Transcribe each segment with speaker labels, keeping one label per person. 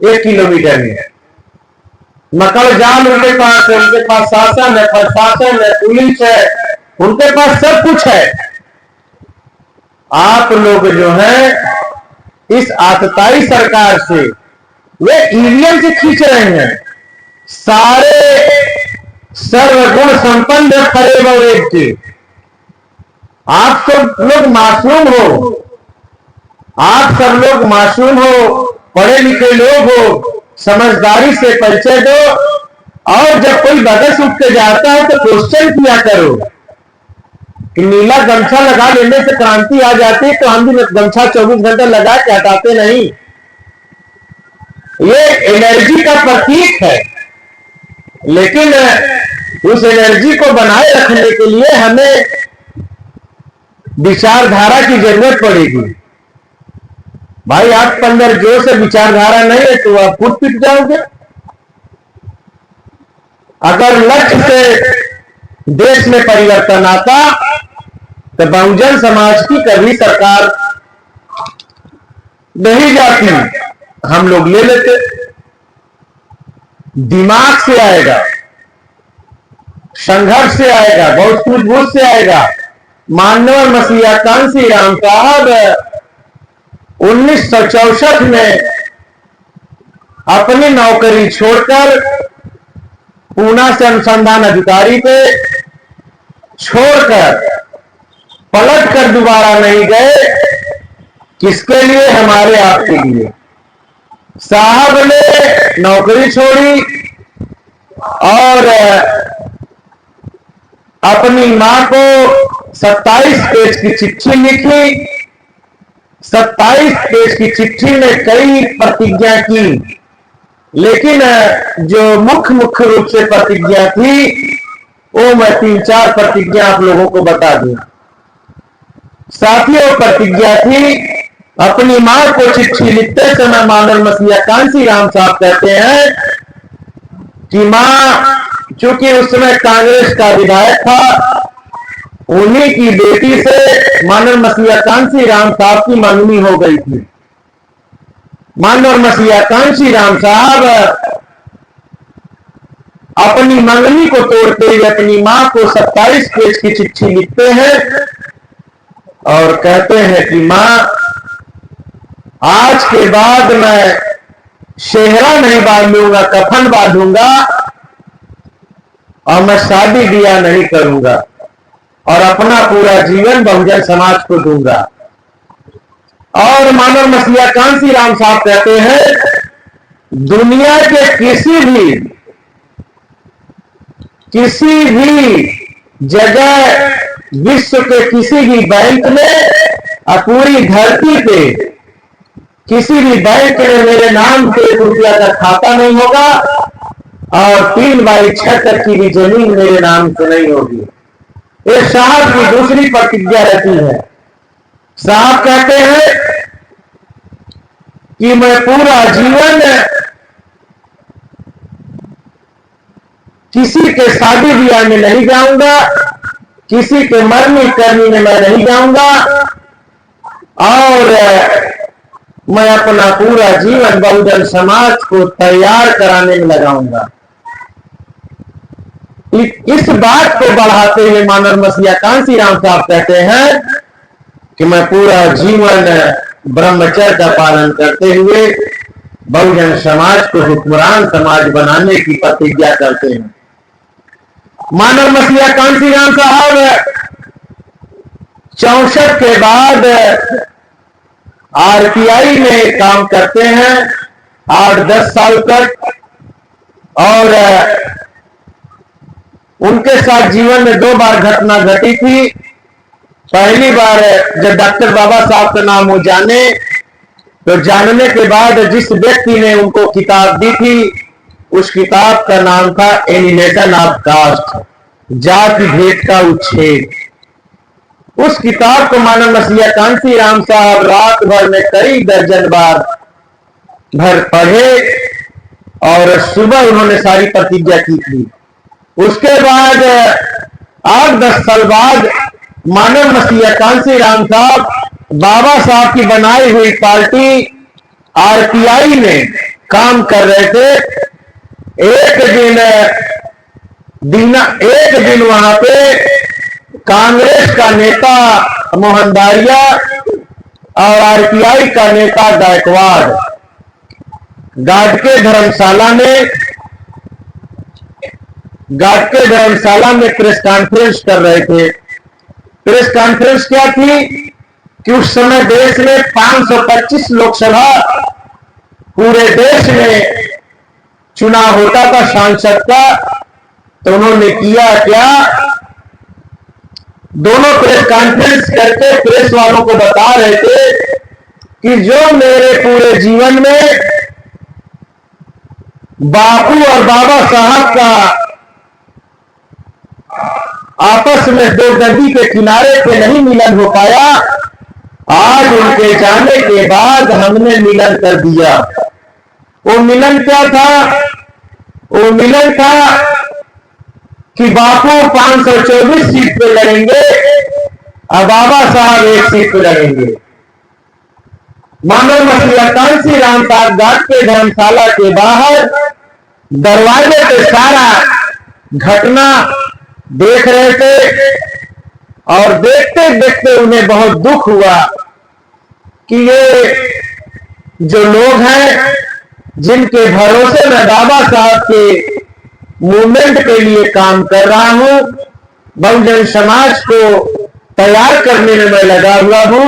Speaker 1: 1 kilometre में। मकड़ जाल उनके पास है, उनके पास शासन है, प्रशासन है, पुलिस है, उनके पास सब कुछ है। आप लोग जो है इस आतताई सरकार से, वे ईवीएम से खींच रहे हैं। सारे सर्वगुण संपन्न खड़े बड़े के आप सब लोग मासूम हो, आप सब लोग मासूम हो, पढ़े लिखे लोग हो, समझदारी से परिचय दो। और जब कोई बदस उठ के जाता है तो क्वेश्चन किया करो कि नीला गमछा लगा लेने से क्रांति आ जाती है, तो हम भी गमछा 24 घंटे लगा के हटाते नहीं। ये एनर्जी का प्रतीक है, लेकिन उस एनर्जी को बनाए रखने के लिए हमें विचारधारा की जरूरत पड़ेगी। भाई आपके अंदर जोर से विचारधारा नहीं है तो आप खुद पिट जाओगे। अगर लक्ष्य से देश में परिवर्तन आता तो बहुजन समाज की कभी सरकार नहीं जाती, हम लोग ले लेते। दिमाग से आएगा, संघर्ष से आएगा, बहुत सूझबूझ से आएगा। माननीय मसीहा कांसी राम साहब 1964 में अपनी नौकरी छोड़कर पूना से अनुसंधान अधिकारी पे छोड़कर पलट कर दोबारा नहीं गए। किसके लिए? हमारे आपके लिए। साहब ने नौकरी छोड़ी और अपनी मां को 27 पेज की चिट्ठी लिखी। 27 पेज की चिट्ठी में कई प्रतिज्ञा की, लेकिन जो मुख्य रूप से प्रतिज्ञा थी वो मैं 3-4 प्रतिज्ञा आप लोगों को बता दूं। साथियों, प्रतिज्ञा थी, अपनी मां को चिट्ठी लिखते समय माननीय मसीहा कांसी राम साहब कहते हैं कि मां, चूंकि उस समय कांग्रेस का विधायक था, उन्हीं की बेटी से माननीय मसीहा कांसी राम साहब की मंगनी हो गई थी। माननीय मसीहा कांसी राम साहब अपनी मंगनी को तोड़ते हुए अपनी मां को 27 पेज की चिट्ठी लिखते हैं और कहते हैं कि मां, आज के बाद मैं सेहरा नहीं बांधूंगा, कफन बांधूंगा और मैं शादी ब्याह नहीं करूंगा और अपना पूरा जीवन बहुजन समाज को दूंगा। और माननीय मसीहा कांसी राम साहब कहते हैं, दुनिया के किसी भी जगह, विश्व के किसी भी बैंक में और पूरी धरती पे किसी भी बैंक में मेरे नाम से 1 रुपया का खाता नहीं होगा और 3/6 तक की भी जमीन मेरे नाम से नहीं होगी। ये साहब की दूसरी प्रतिज्ञा रहती है। साहब कहते हैं कि मैं पूरा जीवन किसी के शादी ब्याह में नहीं जाऊंगा, किसी के मरनी करनी में मैं नहीं जाऊंगा और मैं अपना पूरा जीवन बहुजन समाज को तैयार कराने में लगाऊंगा। इस बात को बढ़ाते हुए माननीय मसीहा कांसी राम साहब कहते हैं कि मैं पूरा जीवन ब्रह्मचर्य का पालन करते हुए बहुजन समाज को हुक्मरान समाज बनाने की प्रतिज्ञा करते हैं। माननीय मसीहा कांसी राम साहब 64 के बाद आरटीआई में काम करते हैं 8-10 साल तक और उनके साथ जीवन में 2 बार घटना घटी थी। पहली बार जब डॉक्टर बाबा साहब का नाम वो जाने, तो जानने के बाद जिस व्यक्ति ने उनको किताब दी थी, उस किताब का नाम था एलिमिनेशन ऑफ कास्ट, जाति भेद का उच्छेद। उस किताब को माननीय मसीहा कांसी राम साहब रात भर में कई दर्जन बार पढ़े और सुबह उन्होंने सारी प्रतिज्ञा की थी। उसके बाद 8-10 साल बाद माननीय मसीहा कांसी राम साहब बाबा साहब की बनाई हुई पार्टी आरटीआई में काम कर रहे थे। एक दिन वहां पे कांग्रेस का नेता मोहनदारिया और आरपीआई का नेता गायकवाड़ गाटके धर्मशाला में प्रेस कॉन्फ्रेंस कर रहे थे। प्रेस कॉन्फ्रेंस क्या थी कि उस समय देश में 525 लोकसभा पूरे देश में चुनाव होता था सांसद का। तो उन्होंने किया क्या, दोनों प्रेस कॉन्फ्रेंस करके प्रेस वालों को बता रहे थे कि जो मेरे पूरे जीवन में बापू और बाबा साहब का आपस में दो नदी के किनारे पे नहीं मिलन हो पाया, आज उनके जाने के बाद हमने मिलन कर दिया। वो मिलन क्या था? वो मिलन था कि बापू 524 सीट पे लड़ेंगे और बाबा साहब 1 सीट पे लड़ेंगे। मानव मसीहा कांसी राम साहब घाट के धर्मशाला के बाहर दरवाजे पे सारा घटना देख रहे थे और देखते देखते उन्हें बहुत दुख हुआ कि ये जो लोग हैं जिनके भरोसे मैं बाबा साहब के मूवमेंट के लिए काम कर रहा हूं, बहुजन समाज को तैयार करने में मैं लगा हुआ हूं,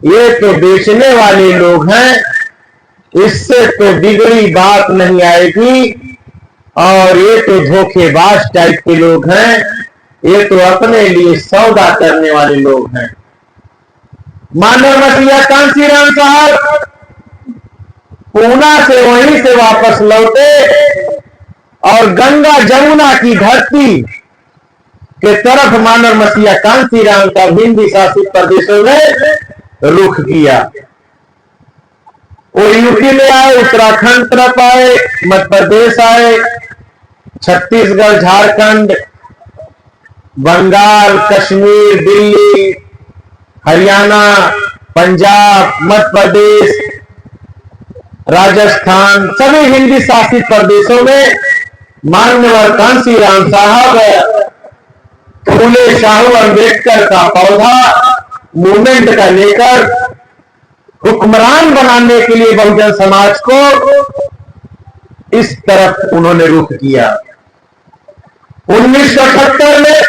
Speaker 1: ये तो बेचने वाले लोग हैं, इससे तो बिगड़ी बात नहीं आएगी और ये तो धोखेबाज टाइप के लोग हैं, ये तो अपने लिए सौदा करने वाले लोग हैं। मानव मसीहा कांसी राम साहब पूना से वहीं से वापस लौटे और गंगा जमुना की धरती के तरफ मानव मसीहा कांसी राम का हिंदी शासित प्रदेशों में रुख किया। वो यूपी में आए, उत्तराखंड तरफ आए, मध्य प्रदेश आए, छत्तीसगढ़, झारखंड, बंगाल, कश्मीर, दिल्ली, हरियाणा, पंजाब, मध्य प्रदेश, राजस्थान, सभी हिंदी शासित प्रदेशों में माननीय कांसी राम साहब फूले शाहू अम्बेडकर का पौधा मूवमेंट का लेकर हुक्मरान बनाने के लिए बहुजन समाज को इस तरफ उन्होंने रुख किया। 1978 में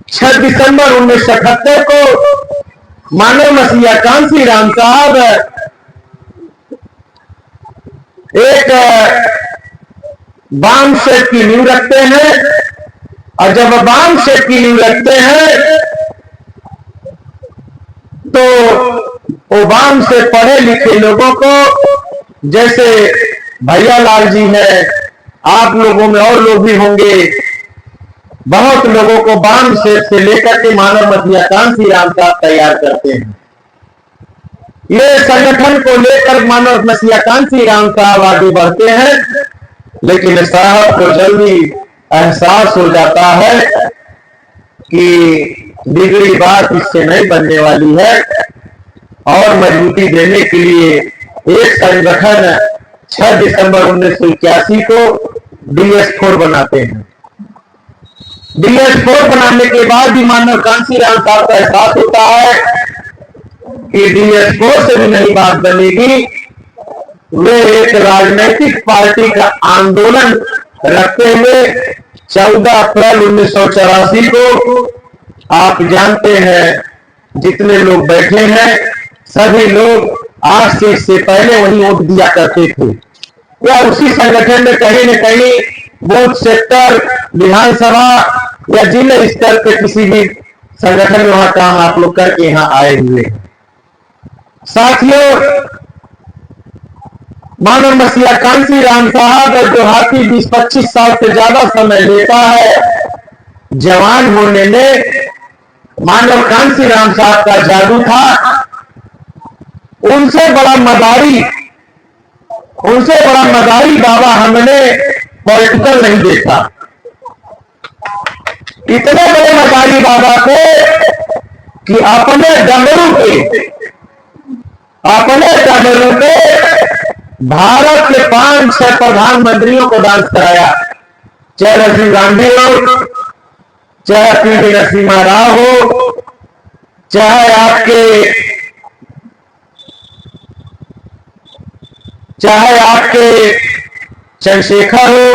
Speaker 1: 6 दिसंबर 1978 को मानव मसीहा कांसी राम साहब एक बाम सेट की नींव रखते हैं और जब बाम सेट की नींव रखते हैं तो वो बाम से पढ़े लिखे लोगों को, जैसे भैया लाल जी हैं, आप लोगों में और लोग भी होंगे, बहुत लोगों को बाम सेट से लेकर के मानव मसीहा कांसी राम साहब तैयार करते हैं। ये संगठन को लेकर मानव मसीहा कांसी राम साहब आगे बढ़ते हैं, लेकिन साहब को जल्दी एहसास हो जाता है कि बिगड़ी बात इससे नहीं बनने वाली है और मजबूती देने के लिए एक संगठन 6 दिसंबर 1981 को DS4 बनाते हैं। DS4 बनाने के बाद भी मानव कांसी राम साहब का एहसास होता है कि DS4 से भी नहीं बात बनेगी। वे एक राजनीतिक पार्टी का आंदोलन रखते हुए 14 अप्रैल 1984 को, आप जानते हैं जितने लोग बैठे हैं सभी लोग आज से इससे पहले वही वोट दिया करते थे या उसी संगठन में कहीं न कहीं बूथ सेक्टर, विधानसभा या जिला स्तर पे किसी भी संगठन में वहां काम आप लोग करके यहाँ आए हुए। साथियों, मानव मसीहा कांसी राम साहब जो हाथी 20-25 साल से ज्यादा समय लेता है जवान होने में, मानव कांसी राम साहब का जादू था। उनसे बड़ा मदारी बाबा हमने पॉलिटिकल नहीं देखा। इतने बड़े मदारी बाबा को कि अपने डमरू पे भारत के 5-6 प्रधानमंत्रियों को डांस कराया, चाहे राजीव गांधी हो, चाहे पी.वी. नरसिम्हा राव हो, चाहे आपके चंद्रशेखर हो,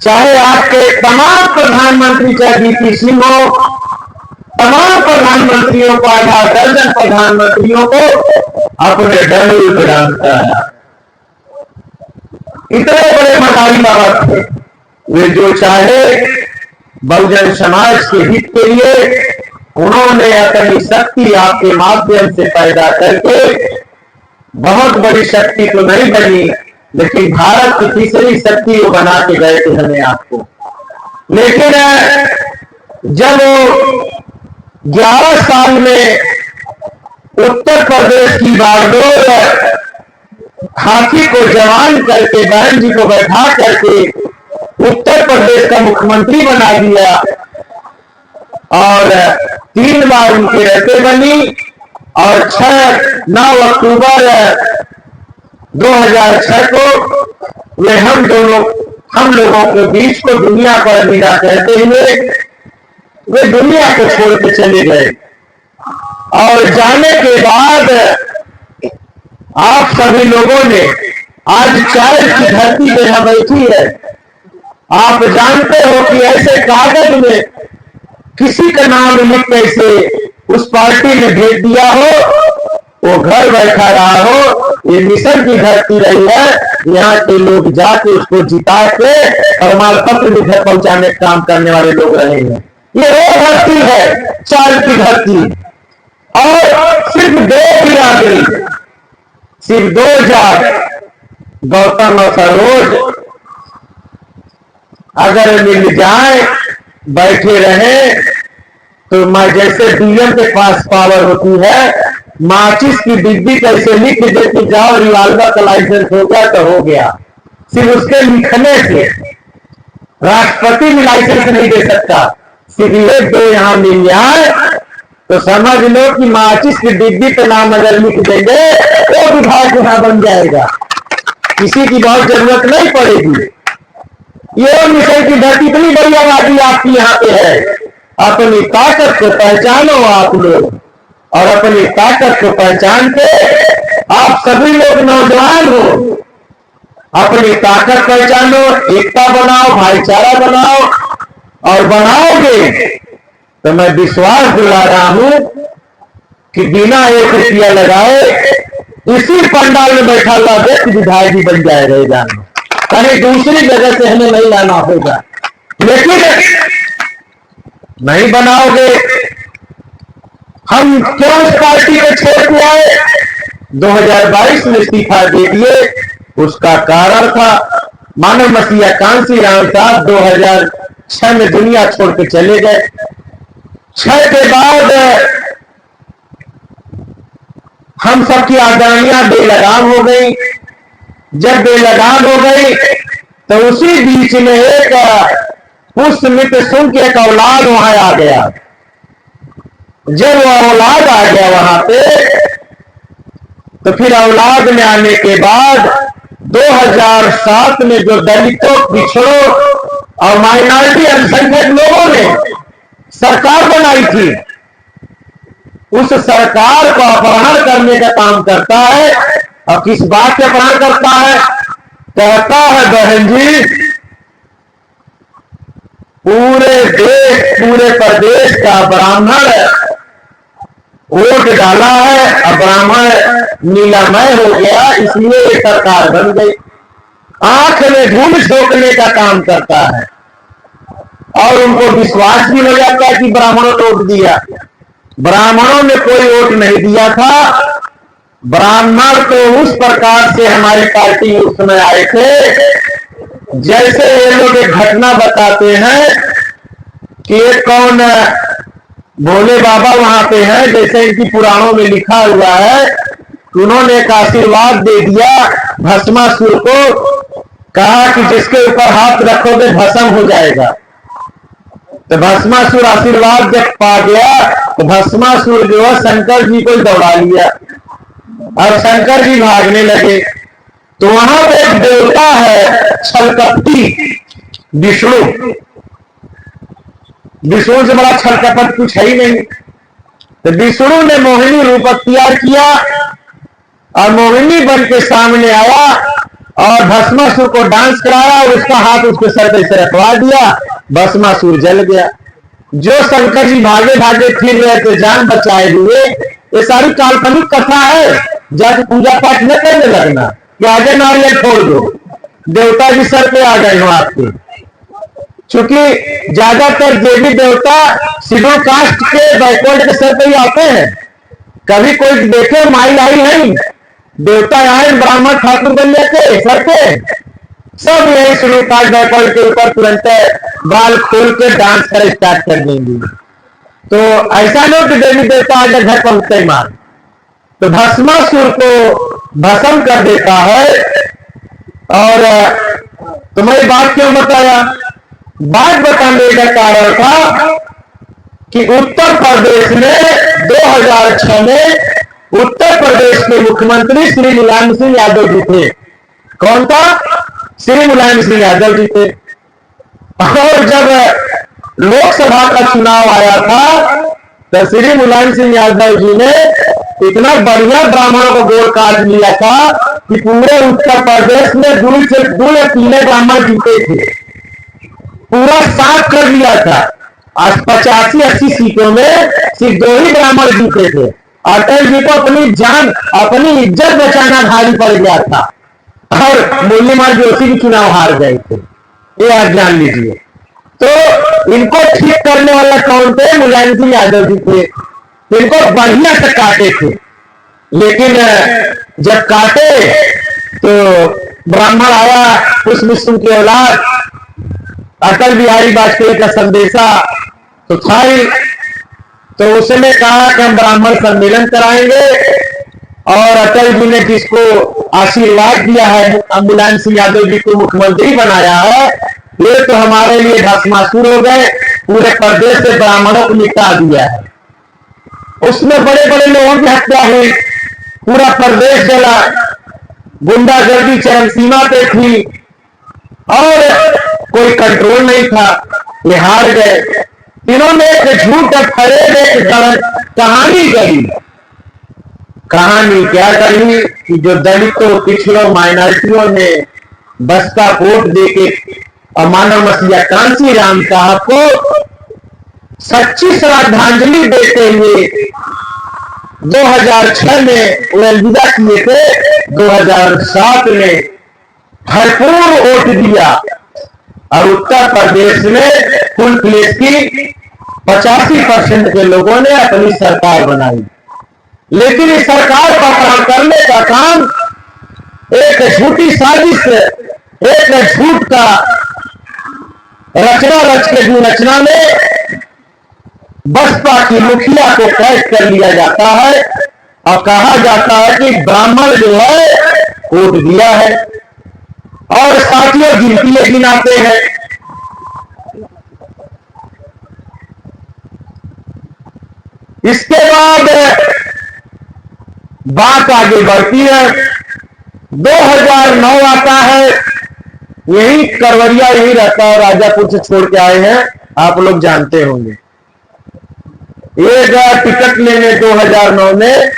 Speaker 1: चाहे आपके तमाम प्रधानमंत्री, चाहे वीपी सिंह हो, तमाम प्रधानमंत्रियों को, 8 दर्जन प्रधानमंत्रियों को अपने डंडे पे डालता है। इतने बड़े मदारी बाबा थे वे, जो चाहे बहुजन समाज के हित के लिए उन्होंने अपनी शक्ति आपके माध्यम से पैदा करके, बहुत बड़ी शक्ति तो नहीं बनी, लेकिन भारत की तीसरी शक्ति वो बना के गए थे हमें आपको। लेकिन जब वो 11 साल में उत्तर प्रदेश की बागडोर हाथी को जवान करके, बहन जी को बैठा करके उत्तर प्रदेश का मुख्यमंत्री बना दिया और 3 बार उनके रहते बनी, और 9 अक्टूबर 2006 को वे हम लोगों के बीच को दुनिया को अलविदा कहते हुए वे दुनिया को छोड़ के चले गए। और जाने के बाद आप सभी लोगों ने आज चाय की धरती पे यहाँ बैठी है। आप जानते हो कि ऐसे कागज में किसी का नाम लिख कैसे उस पार्टी ने भेज दिया हो, वो घर बैठा रहा हो, ये मिशन की धरती रही है, यहाँ के लोग जाके उसको जिता के प्रमाण पत्र घर पहुंचाने का काम करने वाले लोग रहे हैं। ये वो धरती है, चाल की धरती। और सिर्फ 2 बिरादरी, सिर्फ 2 जात, गौतम और सरोज अगर मिल जाए, बैठे रहे, तो मैं जैसे डीएम के पास पावर होती है, माचिस की डिब्बी कैसे लिख देती जाओ रिवाल्वर का लाइसेंस हो गया तो हो गया। सिर्फ उसके लिखने से राष्ट्रपति भी लाइसेंस नहीं दे सकता। सिर्फ 1-2 यहाँ मिल जाए तो समझ लो कि माचिस की डिब्बी पे नाम अगर लिख देंगे तो विभाग यहाँ बन जाएगा, किसी की बहुत जरूरत नहीं पड़ेगी। ये मिशन की धरती इतनी बड़ी आबादी आपकी यहाँ पे है। अपनी ताकत को पहचानो आप लोग, और अपनी ताकत को पहचान के आप सभी लोग नौजवान हो, अपनी ताकत पहचानो, एकता बनाओ, भाईचारा बनाओ, और बनाओगे तो मैं विश्वास दिला रहा हूं कि बिना 1 रुपया लगाए इसी पंडाल में बैठा हुआ व्यक्ति विधायक भी बन जाएगा। जानो कहीं दूसरी जगह से हमें नहीं लाना होगा। लेकिन नहीं बनाओगे, हम क्यों इस पार्टी को छोड़ के आए? 2022 में इस्तीफा दे दिए, उसका कारण था मानव मसीहा कांसी राम साहब 2006 में दुनिया छोड़ के चले गए। 6 के बाद हम सबकी आजादियां बेलगाम हो गई। जब बेलगाम हो गई तो उसी बीच में एक पुष्यमित्र सुन के एक औलाद वहां आ गया। जब वो औलाद आ गया वहां पे, तो फिर औलाद में आने के बाद 2007 में जो दलितों, पिछड़ों और माइनॉरिटी अल्पसंख्यक लोगों ने सरकार बनाई थी, उस सरकार को अपहरण करने का काम करता है। और किस बात से अपहरण करता है? कहता है बहन जी, पूरे देश, पूरे प्रदेश का ब्राह्मण वोट डाला है और ब्राह्मण नीलामय हो गया, इसलिए ये सरकार बन गई। आंख में धूल झोंकने का काम करता है और उनको विश्वास भी हो जाता है कि ब्राह्मणों ने वोट दिया। ब्राह्मणों ने कोई वोट नहीं दिया था। ब्राह्मण तो उस प्रकार से हमारी पार्टी में उस समय आए थे, जैसे ये लोग एक घटना बताते हैं कि एक कौन भोले बाबा वहां पे हैं, जैसे इनकी पुराणों में लिखा हुआ है, उन्होंने एक आशीर्वाद दे दिया भस्मासुर को, कहा कि जिसके ऊपर हाथ रखोगे भस्म हो जाएगा। तो भस्मासुर आशीर्वाद जब पा गया तो भस्मासुर जो है शंकर जी को दौड़ा लिया और शंकर जी भागने लगे। तो वहां पे एक देवता है छलकपटी, विष्णु। विष्णु से बड़ा छलकपट कुछ है ही नहीं। तो विष्णु ने मोहिनी रूप अख्तियार किया और मोहिनी बन के सामने आया और भस्मासुर को डांस कराया और उसका हाथ उसके सर पे से रखवा दिया, भस्मासुर जल गया। जो शंकर जी भागे भागे फिर रहे थे जान बचाए हुए, ये सारी काल्पनिक कथा है। जाके पूजा पाठ न करने लगना कि आगे नारियल छोड़ दो, देवता जी सर पे आ गए हो आपके। चूंकि ज्यादातर देवी देवता शेड्यूल कास्ट के बैकवर्ड के सर पे ही आते हैं। कभी कोई देखे माई आई नहीं, देवता आए ब्राह्मण ठाकुर बन जाते सर पे, सब यही शेड्यूल कास्ट बैकवर्ड के ऊपर तुरंत बाल खोल के डांस कर स्टार्ट कर देंगे। तो ऐसा नहीं कि देवी देवता आगे घर पहुंचते ही मार। तो भस्मासुर को भस्म कर देता है। और तुम्हें बात क्यों बताया? बात बताने का कारण था कि उत्तर प्रदेश में 2006 में उत्तर प्रदेश के मुख्यमंत्री श्री मुलायम सिंह यादव जी थे। कौन था? श्री मुलायम सिंह यादव जी थे। और जब लोकसभा का चुनाव आया था तो श्री मुलायम सिंह यादव जी ने इतना बढ़िया ब्राह्मणों को गोल काट लिया था कि पूरे उत्तर प्रदेश में 2 से 3 ब्राह्मण जीते थे, पूरा साफ कर लिया था। आज 85-80 सीटों में सिर्फ 2 ही ब्राह्मण जीते थे। अटल जी को अपनी जान अपनी इज्जत बचाना भारी पड़ गया था और मुरलीधर जोशी भी चुनाव हार गए थे, ये आप जान लीजिए। तो इनको ठीक करने वाला कौन थे? मुलायम सिंह यादव जी थे। इनको बढ़िया से काटे थे, लेकिन जब काटे तो ब्राह्मण आया पुष्प विष्णु की औलाद, अटल बिहारी वाजपेयी का संदेशा तो था ही। तो उसने कहा कि हम ब्राह्मण सम्मेलन कराएंगे और अटल जी ने जिसको आशीर्वाद दिया है, मुलायम सिंह यादव जी को मुख्यमंत्री बनाया है, ये तो हमारे लिए भस्मासुर हो गए, पूरे प्रदेश से ब्राह्मणों को निपटा दिया है। उसमें बड़े बड़े लोगों की हत्या हुई, पूरा प्रदेश जला, गुंडागर्दी चरम सीमा पे थी और कोई कंट्रोल नहीं था, ये हार गए। इन्होंने एक झूठ फरेब एक कहानी कही। कहानी क्या कही कि जो दलितों, पिछड़ों, माइनॉरिटियों ने बसपा वोट देके मानव मसीहा कांसी राम साहब को सच्ची श्रद्धांजलि देते हुए 2006 में वो अलविदा किए थे। 2007 में भरपूर वोट दिया और उत्तर प्रदेश में कुल प्लेस की 85% के लोगों ने अपनी सरकार बनाई। लेकिन इस सरकार का काम करने का काम एक झूठी साजिश, एक झूठ का रचना रच के जो रचना में बसपा की मुखिया को कैद कर लिया जाता है और कहा जाता है कि ब्राह्मण जो है वोट दिया है और साथियों गिनती गिनाते हैं। इसके बाद बात आगे बढ़ती है। 2009 आता है, यही करवरिया यही रहता है, राजापुर से छोड़ के आए हैं, आप लोग जानते होंगे। ये गया टिकट लेने 2009 में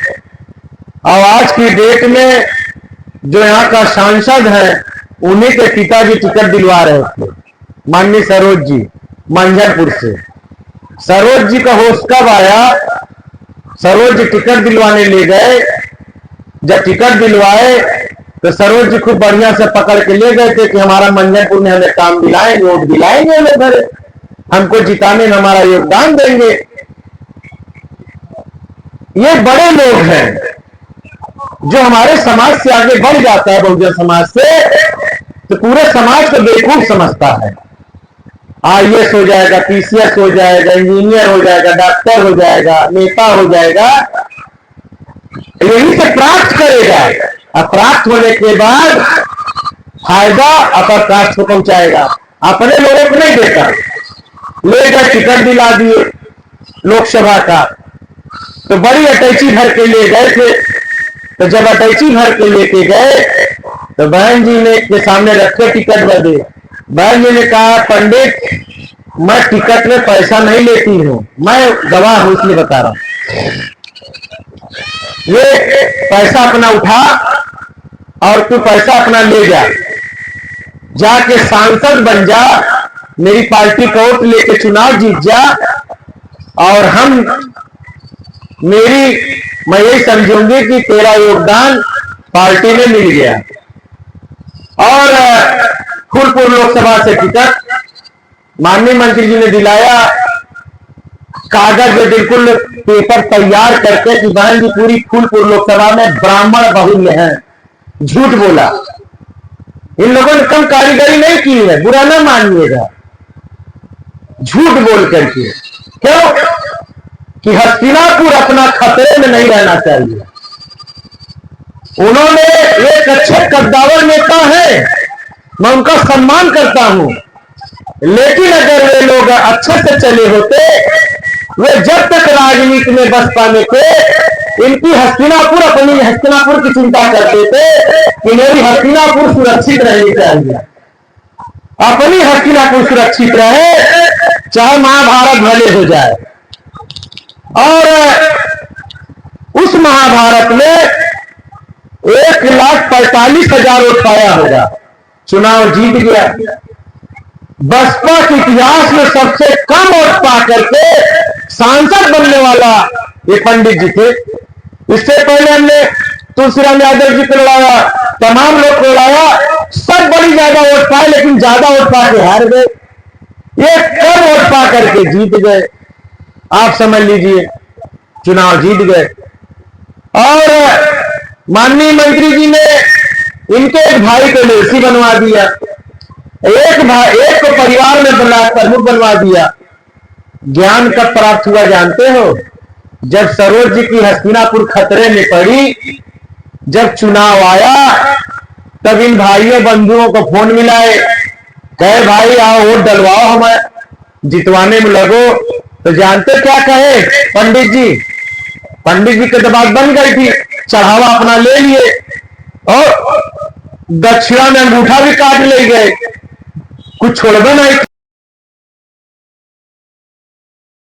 Speaker 1: और आज की डेट में जो यहाँ का सांसद है उन्हीं के पिताजी टिकट दिलवा रहे थे, माननीय सरोज जी मंझनपुर से। सरोज जी का होश कब आया? सरोज जी टिकट दिलवाने ले गए, जब टिकट दिलवाए तो सरोज जी खूब बढ़िया से पकड़ के ले गए थे कि हमारा मंझनपुर में हमें काम दिलाएंगे, वोट दिलाएंगे, हमें हमको जिताने में हमारा योगदान देंगे। ये बड़े लोग हैं जो हमारे समाज से आगे बढ़ जाता है, बहुजन समाज से, तो पूरे समाज को बेवकूफ समझता है। IAS हो जाएगा, PCS हो जाएगा, इंजीनियर हो जाएगा, डॉक्टर हो जाएगा, नेता हो जाएगा, यही से प्राप्त करेगा और प्राप्त होने के बाद फायदा अपर कास्ट को पहुंचाएगा, अपने लोगों को नहीं देता। लेकर टिकट दिला दिए लोकसभा का, तो बड़ी अटैची भर के ले गए थे। तो जब अटैची भर के लेके गए तो बहन जी ने के सामने रखे टिकट बदे। बहन जी ने कहा, पंडित मैं टिकट में पैसा नहीं लेती हूँ, मैं गवाह हूं इसलिए बता रहा हूं। ये पैसा अपना उठा और तू पैसा अपना ले जा, जाके सांसद बन जा, मेरी पार्टी को वोट लेके चुनाव जीत जा, और मैं यही समझूंगी कि तेरा योगदान पार्टी में मिल गया। और फूलपुर लोकसभा से टिकट माननीय मंत्री जी ने दिलाया, कागज में बिल्कुल पेपर तैयार करके कि बहन जी पूरी फूलपुर लोकसभा में ब्राह्मण बहुल्य है। झूठ बोला, इन लोगों ने कम कारीगरी नहीं की है, बुरा ना मानिएगा, झूठ बोल करके। क्यों कि हस्तिनापुर अपना खतरे में नहीं रहना चाहिए। उन्होंने एक अच्छे कद्दावर नेता है, मैं उनका सम्मान करता हूं, लेकिन अगर वे लोग अच्छे से चले होते, वे जब तक राजनीति में बसपा में थे, इनकी हस्तिनापुर अपनी हस्तिनापुर की चिंता करते थे कि मेरी हस्तिनापुर सुरक्षित रहनी चाहिए, अपनी हस्तिनापुर सुरक्षित रहे, चाहे महाभारत भले हो जाए। और उस महाभारत में 1,45,000 वोट पाया होगा, चुनाव जीत गया। बसपा के इतिहास में सबसे कम वोट पा करके सांसद बनने वाला ये पंडित जी थे। इससे पहले हमने तुलसीराम यादव जी को लड़ाया, तमाम लोग को लड़ाया, सब बड़ी ज्यादा वोट पाए, लेकिन ज्यादा वोट पा के हार गए। ये कम वोट पा करके जीत गए। आप समझ लीजिए, चुनाव जीत गए। और माननीय मंत्री जी ने इनके एक भाई को लेसी बनवा दिया, एक को परिवार में प्रमुख बनवा दिया। ज्ञान कब प्राप्त हुआ जानते हो? जब सरोज जी की हस्तिनापुर खतरे में पड़ी, जब चुनाव आया, तब इन भाइयों बंधुओं को फोन मिलाए, कहे भाई आओ वोट डलवाओ, हमें जितवाने में लगो। तो जानते क्या कहे पंडित जी की तो बात बन गई थी, चढ़ावा अपना ले लिए और दक्षिणा में अंगूठा भी काट ले गए, कुछ छोड़बे नहीं।